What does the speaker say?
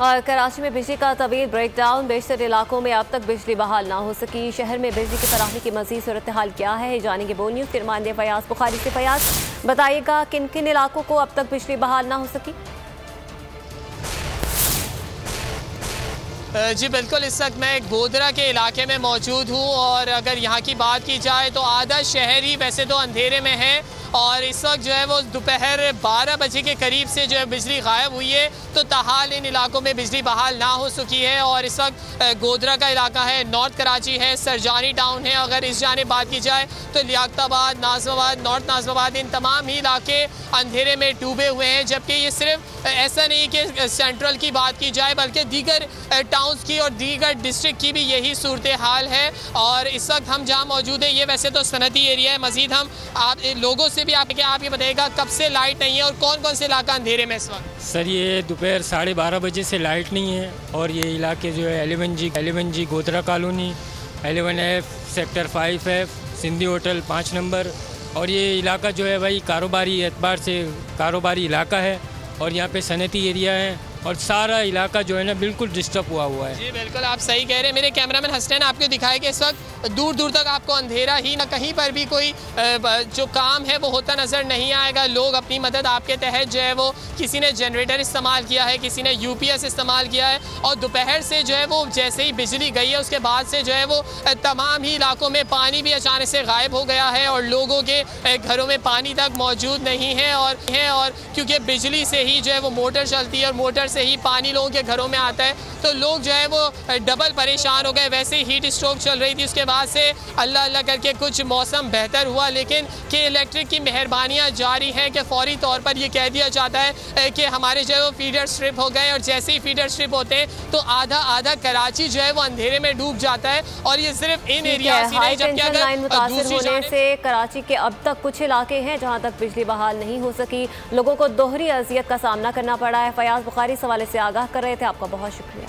और कराची में बिजली का तवील ब्रेकडाउन, बेशतर इलाकों में अब तक बिजली बहाल ना हो सकी। शहर में बिजली की फराहमी की मज़ीद सूरत हाल क्या है, जानेंगे बोल न्यूज़ के नुमाइंदे फयाज बुखारी से। फयाज, बताइएगा किन किन इलाकों को अब तक बिजली बहाल ना हो सकी? जी बिल्कुल, इस वक्त मैं गोधरा के इलाके में मौजूद हूँ और अगर यहाँ की बात की जाए तो आधा शहर ही वैसे तो अंधेरे में है और इस वक्त जो है वो दोपहर 12 बजे के करीब से जो है बिजली गायब हुई है। तो ताहाल इन इलाकों में बिजली बहाल ना हो सकी है और इस वक्त गोधरा का इलाका है, नॉर्थ कराची है, सरजानी टाउन है। अगर इस जाने बात की जाए तो लियाकताबाद, नाज़िमाबाद, नॉर्थ नाज़िमाबाद, इन तमाम ही इलाके अंधेरे में डूबे हुए हैं। जबकि ये सिर्फ ऐसा नहीं कि सेंट्रल की बात की जाए बल्कि दीगर टाउन्स की और दीगर डिस्ट्रिक्ट की भी यही सूरत हाल है। और इस वक्त हम जहाँ मौजूद है ये वैसे तो सनती एरिया है। मजीद हम आप लोगों से भी आप ये बताइएगा कब से लाइट नहीं है और कौन कौन से इलाका अंधेरे में इस वक्त? सर, ये दोपहर 12:30 बजे से लाइट नहीं है और ये इलाके जो है 11G Godhra colony, 11F sector 5F Sindhi hotel 5 number. और ये इलाका जो है भाई कारोबारी एतबार से कारोबारी इलाका है और यहाँ पे सनती एरिया है और सारा इलाका जो है ना बिल्कुल डिस्टर्ब हुआ है। जी बिल्कुल, आप सही कह रहे हैं। मेरे कैमरामैन हसनैन आपको दिखाए कि इस वक्त दूर दूर तक आपको अंधेरा ही ना, कहीं पर भी कोई जो काम है वो होता नज़र नहीं आएगा। लोग अपनी मदद आपके तहत जो है वो किसी ने जनरेटर इस्तेमाल किया है, किसी ने UPS इस्तेमाल किया है और दोपहर से जो है वो जैसे ही बिजली गई है उसके बाद से जो है वो तमाम ही इलाकों में पानी भी अचानक से गायब हो गया है और लोगों के घरों में पानी तक मौजूद नहीं है। और क्योंकि बिजली से ही जो है वो मोटर चलती है और मोटर से ही पानी लोगों के घरों में आता है तो लोग जो है वो डबल परेशान हो गए। वैसे ही हीट स्ट्रोक चल रही थी, उसके बाद से अल्लाह अल्लाह करके कुछ मौसम बेहतर हुआ, लेकिन के इलेक्ट्रिक की मेहरबानियाँ जारी हैं कि फौरी तौर पर ये कह दिया जाता है कि हमारे जो है वो फीडर स्ट्रिप हो गए और जैसे ही फीडर स्ट्रिप होते हैं तो आधा कराची जो है वो अंधेरे में डूब जाता है। और ये सिर्फ इन एरिया से कराची के अब तक कुछ इलाके हैं जहाँ तक बिजली बहाल नहीं हो सकी, लोगों को दोहरी अजियत का सामना करना पड़ा है। फयाज बुखारी सवाल से आगाह कर रहे थे, आपका बहुत शुक्रिया।